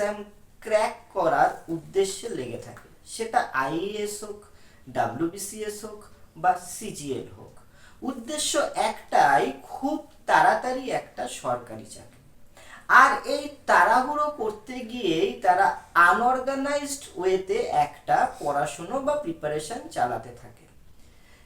Exam crack করার উদ্দেশ্যে লেগে থাকে, সেটা আইএএস হোক, ডাব্লিউবিসিএস হোক বা সিজিএল হোক। উদ্দেশ্য একটাই, খুব তাড়াতাড়ি একটা সরকারি চাকরি। আর এই তাড়াহুড়ো করতে গিয়েই তারা আনঅর্গানাইজড ওয়েতে একটা পড়াশুনো বা প্রিপারেশন চালাতে থাকে,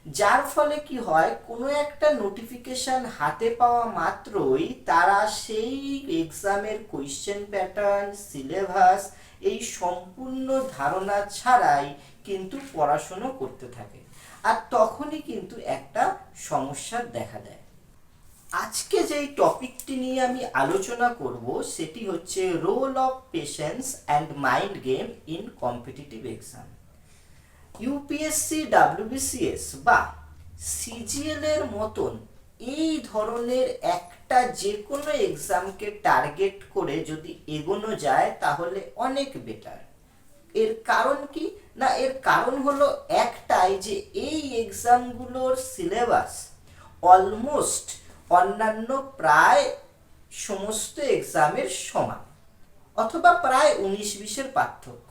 যার ফলে কি হয়, কোনো একটা নোটিফিকেশন হাতে পাওয়া মাত্রই তারা সেই এক্সামের কোয়েশ্চেন প্যাটার্ন, সিলেবাস এই সম্পূর্ণ ধারণা ছাড়াই কিন্তু পড়াশুনো করতে থাকে। আর তখনই কিন্তু একটা সমস্যার দেখা দেয়। আজকে যেই টপিকটি নিয়ে আমি আলোচনা করব সেটি হচ্ছে role of patience and mind game in competitive exam. UPSC, WBCS বা সিজিএল এর মতন এই ধরনের একটা যে কোনো এক্সামকে টার্গেট করে যদি এগোনো যায় তাহলে অনেক বেটার। এর কারণ কি না, এর কারণ হলো একটাই, যে এই এক্সামগুলোর সিলেবাস অলমোস্ট অন্যান্য প্রায় সমস্ত এক্সামের সমান, অথবা প্রায় 19-20-এর পার্থক্য।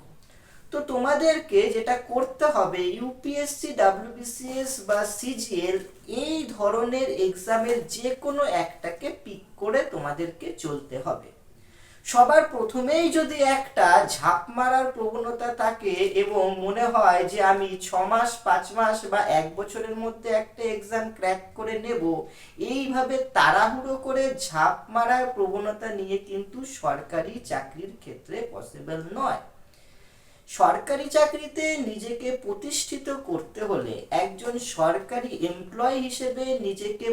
তো তোমাদেরকে যেটা করতে হবে, ইউপিএসসি, ডাব্লিউবিসিএস বা সিজিএল এই ধরনের এক্সামের যে কোনো একটাকে পিক করে তোমাদেরকে চলতে হবে। সবার প্রথমেই যদি একটা ঝাঁপ মারার প্রবণতা থাকে এবং মনে হয় যে আমি 6 মাস, 5 মাস বা 1 বছরের মধ্যে একটা এক্সাম ক্র্যাক করে নেব, এইভাবে তাড়াহুড়ো করে ঝাঁপ মারার প্রবণতা নিয়ে কিন্তু সরকারি চাকরির ক্ষেত্রে পসিবল নয়। সরকারি চাকরিতে নিজেকে প্রতিষ্ঠিত করতে হলে, একজন সরকারি এমপ্লয়ি হিসেবে নিজেকে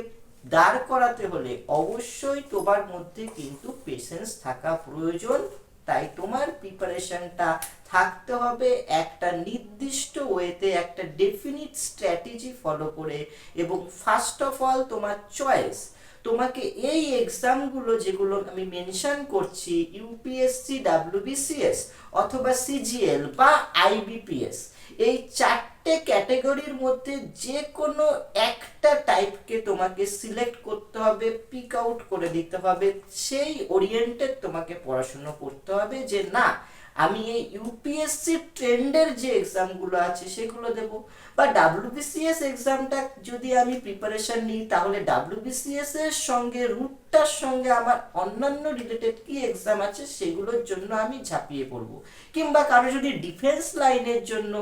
দাঁড় করাতে হলে অবশ্যই তোমার মধ্যে কিন্তু পেশেন্স থাকা প্রয়োজন। তাই তোমার প্রিপারেশনটা থাকতে হবে একটা নির্দিষ্ট ওয়েতে, একটা ডেফিনিট স্ট্র্যাটেজি ফলো করে। এবং ফার্স্ট অফ অল তোমার চয়েস, তোমাকে এই এক্সামগুলো যেগুলো আমি মেনশন করছি, ইউপিএসসি, ডাব্লিউবিসিএস অথবা সিজিএল বা আইবিপিএস, এই 4টে ক্যাটাগরির মধ্যে যে কোনো একটা টাইপকে তোমাকে সিলেক্ট করতে হবে, পিক আউট করে দিতে হবে। সেই ওরিয়েন্টেড তোমাকে পড়াশোনা করতে হবে যে না, আমি এই ইউপিএসসি ট্রেন্ডের যে এক্সামগুলো আছে সেগুলো দেব, বা ডাব্লিউবিসিএস এক্সামটা যদি আমি প্রিপারেশন নিই তাহলে ডাব্লিউবিসিএস এর সঙ্গে, রুটটার সঙ্গে আমার অন্যান্য রিলেটেড কি এক্সাম আছে সেগুলোর জন্য আমি ঝাঁপিয়ে পড়ব। কিংবা কারো যদি ডিফেন্স লাইনের জন্য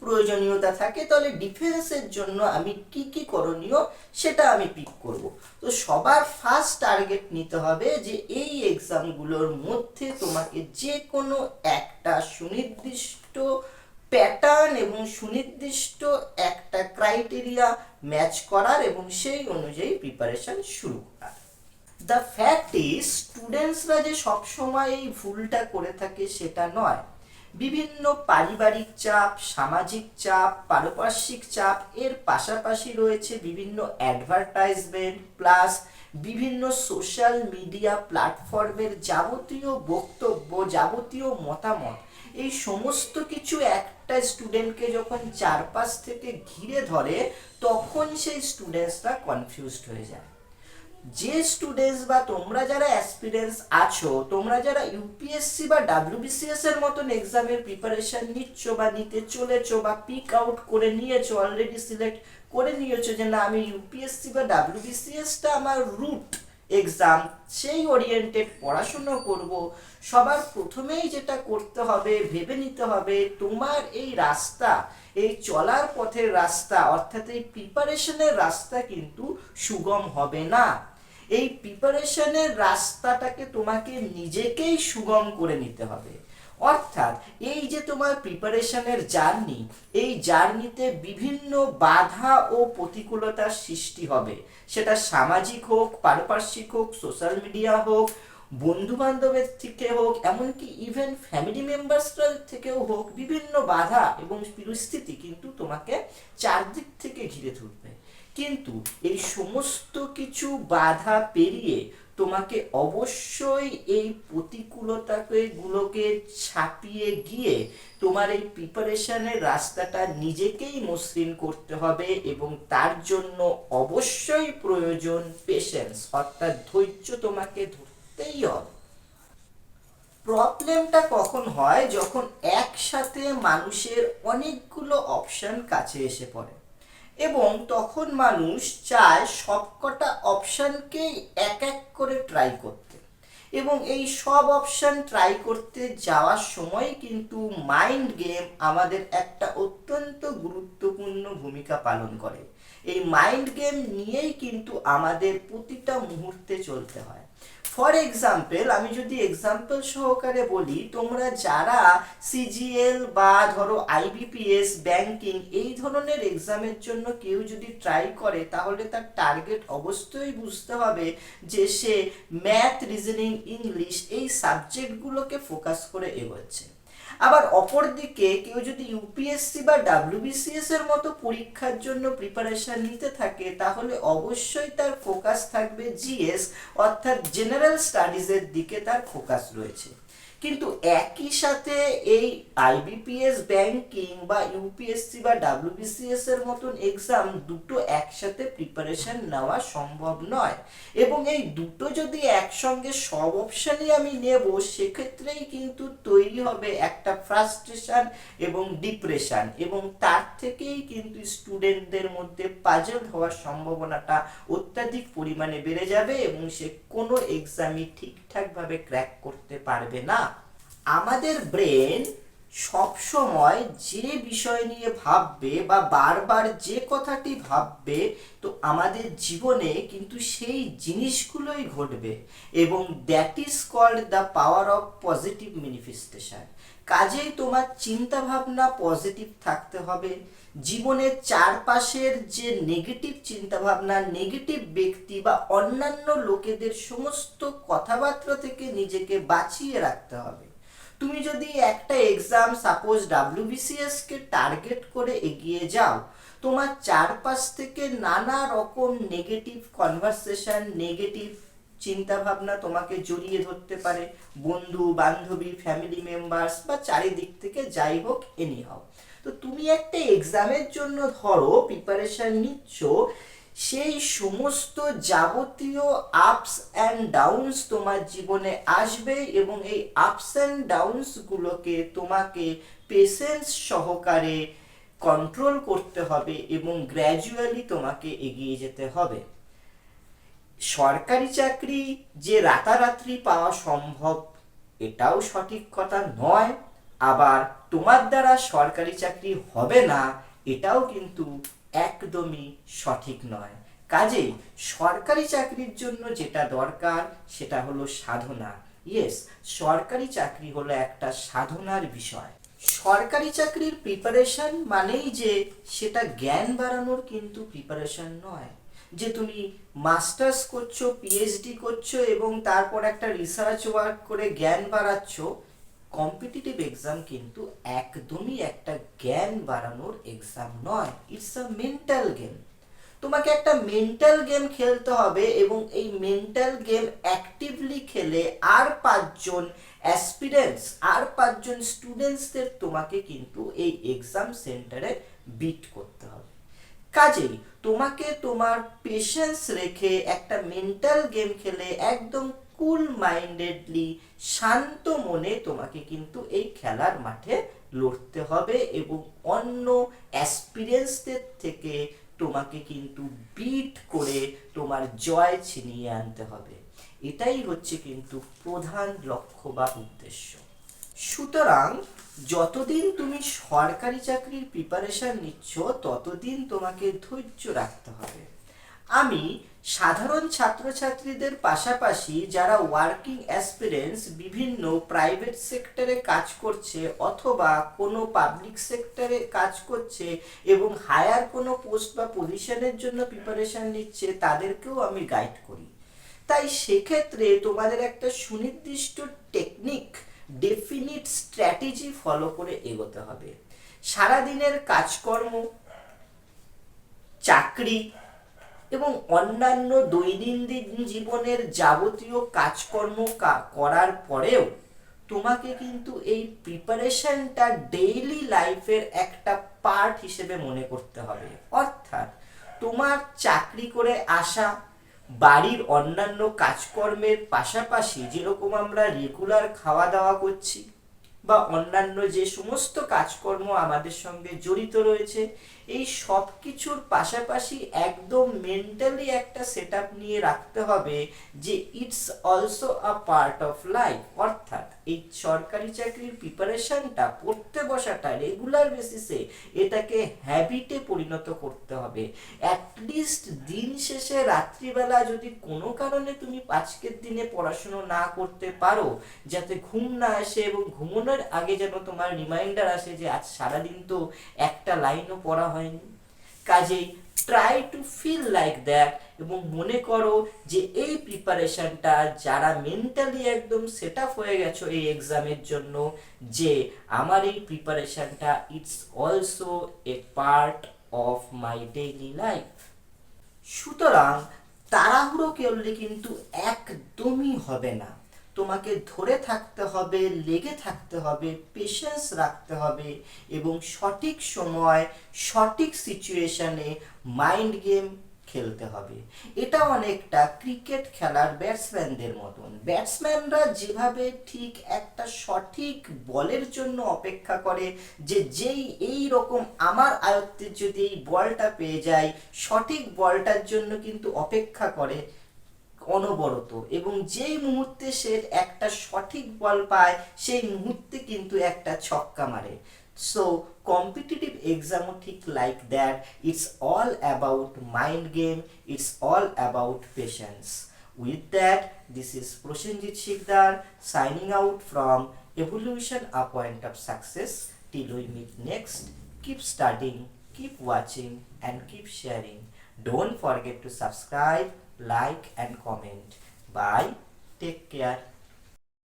প্রয়োজনীয়তা থাকে তাহলে ডিফেন্সের জন্য আমি কি কি করণীয় সেটা আমি পিক করব। তো সবার ফার্স্ট টার্গেট নিতে হবে যে এই এক্সামগুলোর মধ্যে তোমাকে যে কোনো একটা সুনির্দিষ্ট প্যাটার্ন এবং সুনির্দিষ্ট একটা ক্রাইটেরিয়া ম্যাচ করার এবং সেই অনুযায়ী প্রিপারেশন শুরু করার। দ্য ফ্যাক্ট ইজ, স্টুডেন্টসরা যে সবসময় এই ভুলটা করে থাকে সেটা নয়। বিভিন্ন পারিবারিক চাপ, সামাজিক চাপ, পারিপার্শ্বিক চাপ, এর পাশাপাশি রয়েছে বিভিন্ন অ্যাডভার্টাইজমেন্ট, প্লাস বিভিন্ন সোশ্যাল মিডিয়া প্ল্যাটফর্মের যাবতীয় বক্তব্য, যাবতীয় মতামত। এই সমস্ত কিছু একটা স্টুডেন্টকে যখন চারপাশ থেকে ঘিরে ধরে তখন সেই স্টুডেন্টসরা কনফিউজড হয়ে যায়। যে স্টুডেন্টস বা তোমরা যারা অ্যাসপিরেন্টস আছো, তোমরা যারা ইউপিএসসি বা ডাব্লিউবিসিএস এর মতন এক্সামের প্রিপারেশন নিচ্ছ বা নিতে চলেছো বা পিক আউট করে নিয়েছো, অলরেডি সিলেক্ট করে নিয়েছো যে না আমি ইউপিএসসি বা ডাব্লিউবিসিএসটা আমার রুট এক্সাম, সেই ওরিয়েন্টেড পড়াশুনো করব। সবার প্রথমেই যেটা করতে হবে, ভেবে নিতে হবে তোমার এই রাস্তা, এই চলার পথের রাস্তা, অর্থাৎ এই প্রিপারেশনের রাস্তা কিন্তু সুগম হবে না। এই প্রিপারেশনের রাস্তাটাকে তোমাকে নিজেকেই সুগম করে নিতে হবে। অর্থাৎ এই যে তোমার প্রিপারেশনের জার্নি, এই জার্নিতে বিভিন্ন বাধা ও প্রতিকূলতার সৃষ্টি হবে। সেটা সামাজিক হোক, পারিপার্শ্বিক হোক, সোশ্যাল মিডিয়া হোক, বন্ধু বান্ধবের থেকে হোক, এমনকি ইভেন ফ্যামিলি মেম্বার্সরা থেকেও হোক, বিভিন্ন বাধা এবং পরিস্থিতি কিন্তু তোমাকে চারদিক থেকে ঘিরে ধরবে। কিন্তু এই সমস্ত কিছু বাধা পেরিয়ে তোমাকে অবশ্যই এই প্রতিকূলতাগুলোকে ছাপিয়ে গিয়ে তোমার এই প্রিপারেশনের রাস্তাটা নিজেকেই মসৃণ করতে হবে। এবং তার জন্য অবশ্যই প্রয়োজন পেশেন্স, অর্থাৎ ধৈর্য তোমাকে ধরতেই হবে। প্রবলেমটা কখন হয়, যখন একসাথে মানুষের অনেকগুলো অপশন কাছে এসে পড়ে এবং তখন মানুষ চায় সবকটা অপশনকেই এক এক করে ট্রাই করতে, এবং এই সব অপশন ট্রাই করতে যাওয়ার সময় কিন্তু মাইন্ড গেম আমাদের একটা অত্যন্ত গুরুত্বপূর্ণ ভূমিকা পালন করে। এই মাইন্ড গেম নিয়েই কিন্তু আমাদের প্রতিটা মুহূর্তে চলতে হয়। ফর এক্সাম্পল, আমি যদি এক্সাম্পল সহকারে বলি, তোমরা যারা সিজিএল বা ধরো আইবিপিএস, ব্যাংকিং এই ধরনের এক্সামের জন্য কেউ যদি ট্রাই করে, তাহলে তার টার্গেট অবশ্যই বুঝতে হবে যে সে ম্যাথ, রিজনিং, ইংলিশ এই সাবজেক্টগুলোকে ফোকাস করে এগোচ্ছে। আবার অপরদিকে কেউ যদি ইউপিএসসি বা ডাব্লিউবিসিএস এর মতো পরীক্ষার জন্য প্রিপারেশন নিতে থাকে, তাহলে অবশ্যই তার ফোকাস থাকবে জিএস অর্থাৎ জেনারেল স্টাডিজের দিকে তার ফোকাস রয়েছে। কিন্তু একই সাথে এই আইবিপিএস, ব্যাংকিং বা ইউপিএসসি বা ডাব্লিউবিসিএস এর মতন এক্সাম দুটো একসাথে প্রিপারেশন নেওয়া সম্ভব নয়, এবং এই দুটো যদি একসঙ্গে সব অপশনই আমি নেব, সেক্ষেত্রেই কিন্তু তৈরি হবে একটা ফ্রাস্ট্রেশন এবং ডিপ্রেশন, এবং তার থেকেই কিন্তু স্টুডেন্টদের মধ্যে পাজল হওয়ার সম্ভাবনাটা অত্যাধিক পরিমাণে বেড়ে যাবে এবং সে কোনো এক্সামই ঠিকঠাকভাবে ক্র্যাক করতে পারবে না। আমাদের ব্রেন সব সময় যে বিষয় নিয়ে ভাববে বা বারবার যে কথাটি ভাববে, তো আমাদের জীবনে কিন্তু সেই জিনিসগুলোই ঘটবে, এবং that is called the power of positive manifestation. কাজেই তোমার চিন্তা ভাবনা পজিটিভ থাকতে হবে। জীবনের চারপাশের যে নেগেটিভ চিন্তা ভাবনা, নেগেটিভ ব্যক্তি বা অন্যান্য লোকেদের সমস্ত কথাবার্তা থেকে নিজেকে বাঁচিয়ে রাখতে হবে। তুমি যদি একটা এক্সাম সাপোজ ডাব্লিউবিসিএস কে টার্গেট করে এগিয়ে যাও, তোমার চারপাশ থেকে নানা রকম নেগেটিভ কনভারসেশন, নেগেটিভ চিন্তা ভাবনা তোমাকে জড়িয়ে ধরতে পারে, বন্ধু বান্ধবী, ফ্যামিলি মেম্বার্স বা চারিদিক থেকে যাই হোক, এনি হাও। তো তুমি একটা এক্সামের জন্য ধরো প্রিপারেশন নিচ্ছ, সেই সমস্ত যাবতীয় আপস অ্যান্ড ডাউনস তোমার জীবনে আসবে, এবং এই আপস অ্যান্ড ডাউনস গুলোকে তোমাকে পেশেন্স সহকারে কন্ট্রোল করতে হবে এবং গ্র্যাজুয়ালি তোমাকে এগিয়ে যেতে হবে। সরকারি চাকরি যে রাতারাতি পাওয়া সম্ভব, এটাও সঠিক কথা নয়, আবার তোমার দ্বারা সরকারি চাকরি হবে না, এটাও কিন্তু একদমই সঠিক নয়। কাজেই সরকারি চাকরির জন্য যেটা দরকার সেটা হলো সাধনা। ইয়েস, সরকারি চাকরি হলো একটা সাধনার বিষয়। সরকারি চাকরির প্রিপারেশন মানেই যে সেটা জ্ঞান বাড়ানোর কিন্তু প্রিপারেশন নয়, যে তুমি মাস্টার্স করছো, পিএইচডি করছো এবং তারপর একটা রিসার্চ ওয়ার্ক করে জ্ঞান বাড়াচ্ছ। কম্পিটিটিভ এক্সাম কিন্তু একদমই একটা জ্ঞান বাড়ানোর এক্সাম নয়, ইটস আ মেন্টাল গেম। তোমাকে একটা মেন্টাল গেম খেলতে হবে, এবং এই মেন্টাল গেম অ্যাক্টিভলি খেলে আর পাঁচজন অ্যাসপিরেন্টস, আর পাঁচজন স্টুডেন্টসদের তোমাকে কিন্তু এই এক্সাম সেন্টারে বিট করতে হবে। কাজেই তোমাকে তোমার পেশেন্স রেখে একটা মেন্টাল গেম খেলে একদম কুল মাইন্ডেডলি, শান্ত মনে তোমাকে কিন্তু এই খেলার মাঠে লড়তে হবে, এবং অন্য অ্যাসপিরেন্সদের থেকে তোমাকে কিন্তু বিট করে তোমার জয় ছিনিয়ে আনতে হবে। এটাই হচ্ছে কিন্তু প্রধান লক্ষ্য বা উদ্দেশ্য। সুতরাং যতদিন তুমি সরকারি চাকরির প্রিপারেশন নিচ্ছ, ততদিন তোমাকে ধৈর্য রাখতে হবে। আমি সাধারণ ছাত্রছাত্রীদের পাশাপাশি যারা ওয়ার্কিং অ্যাসপিরেন্টস, বিভিন্ন প্রাইভেট সেক্টরে কাজ করছে অথবা কোনো পাবলিক সেক্টরে কাজ করছে এবং হায়ার কোনো পোস্ট বা পজিশনের জন্য প্রিপারেশন নিচ্ছে, তাদেরকেও আমি গাইড করি। তাই সেক্ষেত্রে তোমাদের একটা সুনির্দিষ্ট টেকনিক, ডেফিনিট স্ট্র্যাটেজি ফলো করে এগোতে হবে। সারাদিনের কাজকর্ম, চাকরি এবং অন্যান্য দৈনন্দিন জীবনের যাবতীয় কাজকর্ম করার পরেও তোমাকে কিন্তু এই প্রিপারেশনটা ডেইলি লাইফের একটা পার্ট হিসেবে মনে করতে হবে। অর্থাৎ তোমার চাকরি করে আসা, বাড়ির অন্যান্য কাজকর্মের পাশাপাশি যেরকম আমরা রেগুলার খাওয়া দাওয়া করছি বা অন্যান্য যে সমস্ত কাজকর্ম আমাদের সঙ্গে জড়িত রয়েছে, এই সব কিছুর পাশাপাশি একদম মেন্টালি একটা সেট আপ নিয়ে রাখতে হবে যে it's also a part of life. অর্থাৎ এই সরকারি চাকরির প্রিপারেশনটা, পড়তে বসাটা রেগুলার বেসিসে, এটাকে হ্যাবিটে পরিণত করতে হবে। অ্যাটলিস্ট দিন শেষে রাত্রিবেলা যদি কোনো কারণে তুমি আজকের দিনে পড়াশুনো না করতে পারো, যাতে ঘুম না আসে এবং ঘুমানোর আগে যেন তোমার রিমাইন্ডার আসে যে আজ সারাদিন তো একটা লাইনও পড়া হয়নি। কাজেই try to feel like that, এবং মনে করো যে এই প্রিপারেশনটা যারা মেন্টালি একদম সেট আপ হয়ে গেছো এই এক্সামের জন্য, যে আমার এই প্রিপারেশনটা it's also a part of my daily life. সুতরাং তাড়াহুড়ো করলে কিন্তু একদমই হবে না। তোমাকে ধরে থাকতে হবে, লেগে থাকতে হবে, পেশেন্স রাখতে হবে এবং সঠিক সময় সঠিক সিচুয়েশনে মাইন্ড গেম খেলতে হবে। এটা অনেকটা ক্রিকেট খেলার ব্যাটসম্যানদের মতন। ব্যাটসম্যানরা যেভাবে ঠিক একটা সঠিক বলের জন্য অপেক্ষা করে, যে যেই এই রকম আমার আয়ত্তে যদি এই বলটা পেয়ে যায়, সঠিক বলটার জন্য কিন্তু অপেক্ষা করে অনবরত, এবং যেই মুহূর্তে সে একটা সঠিক বল পায় সেই মুহূর্তে কিন্তু একটা ছক্কা মারে। সো কম্পিটিটিভ এক্সামও ঠিক like that, it's all about mind game, it's all about patience. With that, this is Prosenjit Sikdar signing out from Evolution, a Point of Success. Till we meet next, keep studying, keep watching and keep sharing. Don't forget to subscribe, like and comment. Bye. Take care.